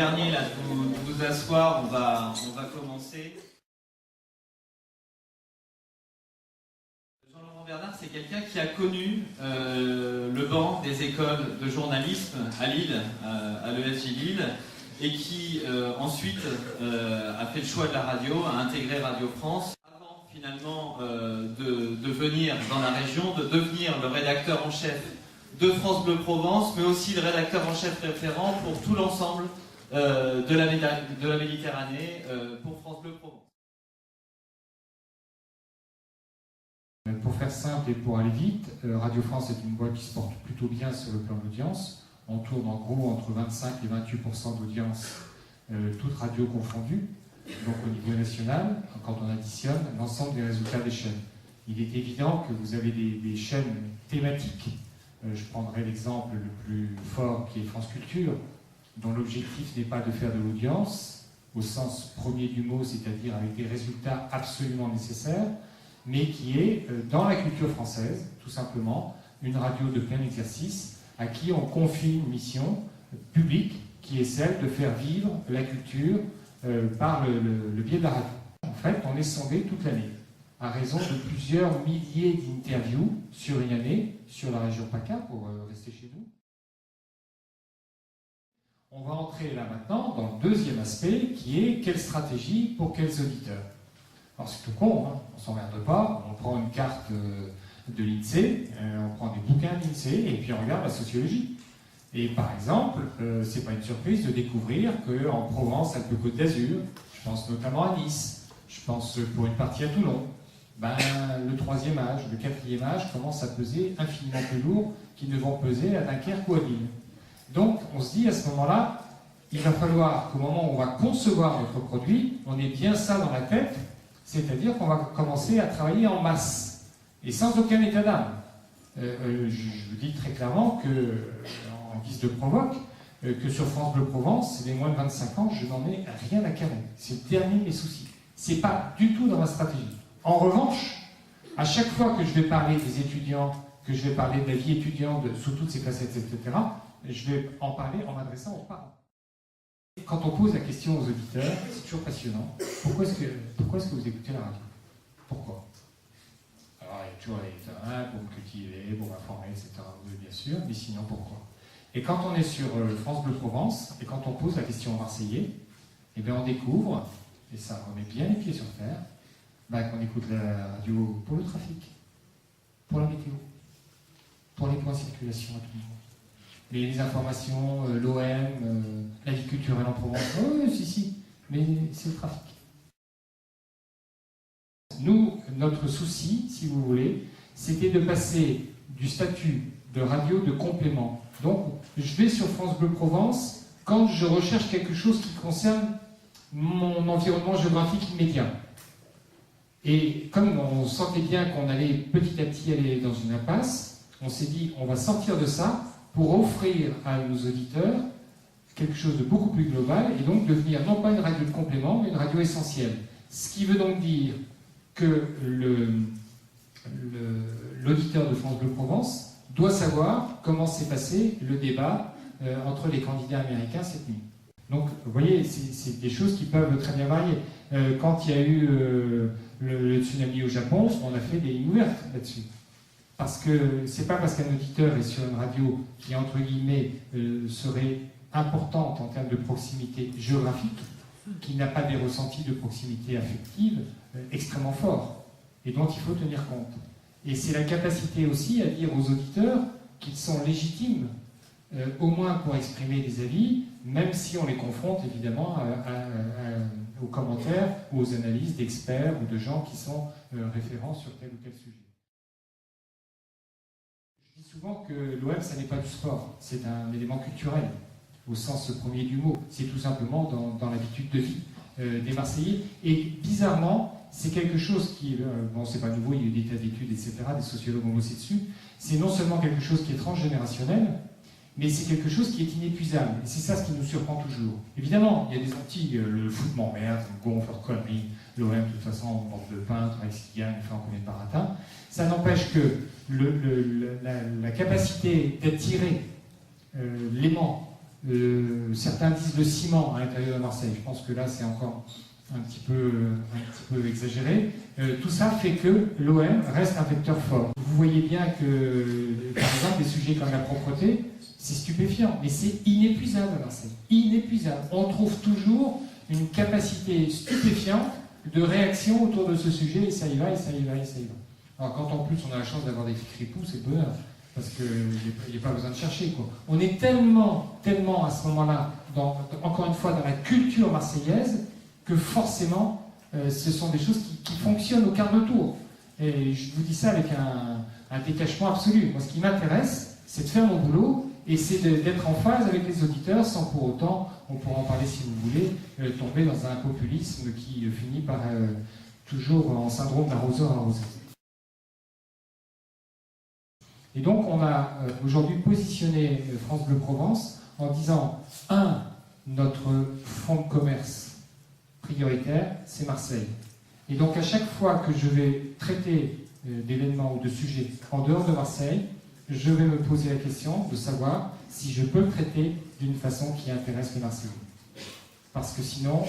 dernier là, de vous asseoir, on va commencer. Jean-Laurent Bernard, c'est quelqu'un qui a connu le banc des écoles de journalisme à Lille, à l'ESJ Lille, et qui ensuite a fait le choix de la radio, a intégré Radio France, avant finalement de venir dans la région, de devenir le rédacteur en chef de France Bleu Provence, mais aussi le rédacteur en chef référent pour tout l'ensemble de la Méditerranée pour France Bleu Provence. Pour faire simple et pour aller vite, Radio France est une boîte qui se porte plutôt bien sur le plan d'audience. On tourne en gros entre 25 et 28% d'audience, toutes radios confondues, donc au niveau national, quand on additionne l'ensemble des résultats des chaînes. Il est évident que vous avez des chaînes thématiques. Je prendrai l'exemple le plus fort qui est France Culture, dont l'objectif n'est pas de faire de l'audience, au sens premier du mot, c'est-à-dire avec des résultats absolument nécessaires, mais qui est, dans la culture française, tout simplement, une radio de plein exercice, à qui on confie une mission publique, qui est celle de faire vivre la culture par le biais de la radio. En fait, on est sondé toute l'année, à raison de plusieurs milliers d'interviews sur une année, sur la région PACA, pour rester chez nous. On va entrer là maintenant dans le deuxième aspect, qui est quelle stratégie pour quels auditeurs. Alors c'est tout con, hein, on ne s'emmerde pas, on prend une carte de l'INSEE, on prend des bouquins de l'INSEE, et puis on regarde la sociologie. Et par exemple, c'est pas une surprise de découvrir qu'en Provence, Alpes-Côte d'Azur, je pense notamment à Nice, je pense pour une partie à Toulon, le troisième âge, le quatrième âge commence à peser infiniment plus lourd qu'ils ne vont peser à Dunkerque ou à Lille. Donc on se dit à ce moment-là, il va falloir qu'au moment où on va concevoir notre produit, on ait bien ça dans la tête, c'est-à-dire qu'on va commencer à travailler en masse, et sans aucun état d'âme. Je vous dis très clairement que, en guise de provoque, que sur France Bleu Provence, les moins de 25 ans, je n'en ai rien à carrer. C'est le dernier de mes soucis. C'est pas du tout dans ma stratégie. En revanche, à chaque fois que je vais parler des étudiants, que je vais parler de la vie étudiante sous toutes ses facettes, etc., je vais en parler en m'adressant aux parents. Quand on pose la question aux auditeurs, c'est toujours passionnant. Pourquoi est-ce que vous écoutez la radio? Pourquoi? Alors, il y a toujours les pour me cultiver, pour m'informer, etc. Oui, bien sûr, mais sinon, pourquoi? Et quand on est sur France Bleu Provence, et quand on pose la question aux Marseillais, eh bien, on découvre, et ça remet bien les pieds sur terre, qu'on écoute la radio pour le trafic, pour la météo, pour les points de circulation à tout le monde. Les informations, l'OM, la vie culturelle en Provence, oui, si, mais c'est le trafic. Nous, notre souci, si vous voulez, c'était de passer du statut de radio de complément. Donc, je vais sur France Bleu Provence quand je recherche quelque chose qui concerne mon environnement géographique immédiat. Et comme on sentait bien qu'on allait petit à petit aller dans une impasse, on s'est dit, on va sortir de ça pour offrir à nos auditeurs quelque chose de beaucoup plus global et donc devenir non pas une radio de complément, mais une radio essentielle. Ce qui veut donc dire que l'auditeur de France Bleu Provence doit savoir comment s'est passé le débat entre les candidats américains cette nuit. Donc, vous voyez, c'est des choses qui peuvent très bien varier. Quand il y a eu le tsunami au Japon, on a fait des lignes ouvertes là-dessus. Parce que c'est pas parce qu'un auditeur est sur une radio qui, entre guillemets, serait importante en termes de proximité géographique, qu'il n'a pas des ressentis de proximité affective extrêmement forts, et dont il faut tenir compte. Et c'est la capacité aussi à dire aux auditeurs qu'ils sont légitimes, au moins pour exprimer des avis, même si on les confronte évidemment aux commentaires ou aux analyses d'experts ou de gens qui sont référents sur tel ou tel sujet. Je dis souvent que l'OM, ça n'est pas du sport, c'est un élément culturel, au sens premier du mot. C'est tout simplement dans l'habitude de vie des Marseillais. Et bizarrement, c'est quelque chose qui, bon, c'est pas nouveau, il y a eu des tas d'études, etc., des sociologues ont bossé dessus, c'est non seulement quelque chose qui est transgénérationnel, mais c'est quelque chose qui est inépuisable. Et c'est ça ce qui nous surprend toujours. Évidemment, il y a des anti, le foot m'emmerde, me gonfle, leur connerie, l'OM, de toute façon, on manque de peintre, avec ce qu'il gagne, enfin, on connaît de baratin. Ça n'empêche que la capacité d'attirer l'aimant certains disent le ciment à l'intérieur de Marseille. Je pense que là, c'est encore un petit peu exagéré. Tout ça fait que l'OM reste un vecteur fort. Vous voyez bien que, par exemple, des sujets comme la propreté, c'est stupéfiant, mais c'est inépuisable à Marseille. Inépuisable. On trouve toujours une capacité stupéfiante de réaction autour de ce sujet, et ça y va, et ça y va, et ça y va. Alors quand en plus on a la chance d'avoir des cripous, c'est le bonheur, parce qu'il n'y a pas besoin de chercher, quoi. On est tellement à ce moment-là, encore une fois, dans la culture marseillaise, que forcément, ce sont des choses qui fonctionnent au quart de tour. Et je vous dis ça avec un détachement absolu. Moi, ce qui m'intéresse, c'est de faire mon boulot, et c'est d'être en phase avec les auditeurs, sans pour autant, on pourra en parler si vous voulez, tomber dans un populisme qui finit par toujours en syndrome d'arroseur arrosé. Et donc, on a aujourd'hui positionné France Bleu Provence en disant, notre fonds de commerce prioritaire, c'est Marseille. Et donc, à chaque fois que je vais traiter d'événements ou de sujets en dehors de Marseille, je vais me poser la question de savoir si je peux le traiter d'une façon qui intéresse les Marseillais. Parce que sinon,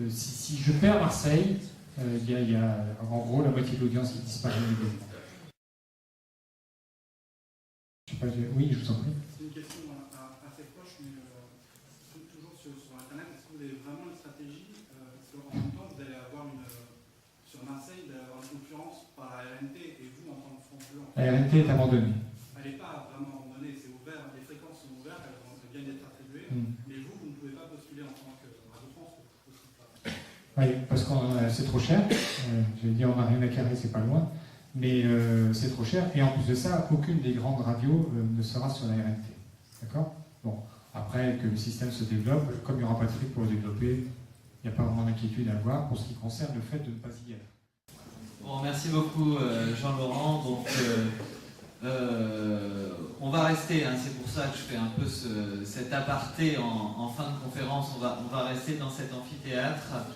si je perds Marseille, il y a en gros la moitié de l'audience qui disparaît immédiatement. Oui, je vous en prie. C'est une question assez proche, mais toujours sur Internet. Est-ce que vous avez vraiment une stratégie parce qu'en même temps, vous allez avoir sur Marseille, vous allez avoir une concurrence par la RNT et vous en tant que France Bleu. La RNT est abandonnée. Elle n'est pas vraiment abandonnée, c'est ouvert, les fréquences sont ouvertes, elles viennent d'être attribuées, mais vous ne pouvez pas postuler en tant que Radio France. Oui, parce que c'est trop cher. Je vais dire, on n'a rien à carrer, c'est pas loin. Mais c'est trop cher, et en plus de ça, aucune des grandes radios ne sera sur la RNT. D'accord ? Bon, après que le système se développe, comme il n'y aura pas de fric pour le développer, il n'y a pas vraiment d'inquiétude à avoir pour ce qui concerne le fait de ne pas y aller. Bon, merci beaucoup Jean-Laurent. Donc, on va rester, hein, c'est pour ça que je fais un peu cet aparté en fin de conférence, on va rester dans cet amphithéâtre.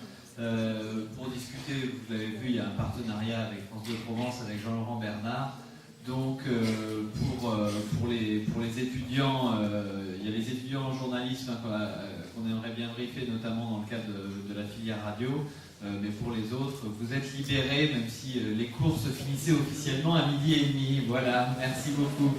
Pour discuter, vous l'avez vu, il y a un partenariat avec France Bleu Provence, avec Jean-Laurent Bernard. Donc, pour les étudiants, il y a les étudiants en journalisme qu'on aimerait bien briefer, notamment dans le cadre de la filière radio. Mais pour les autres, vous êtes libérés, même si les cours se finissaient officiellement à 12h30. Voilà, merci beaucoup.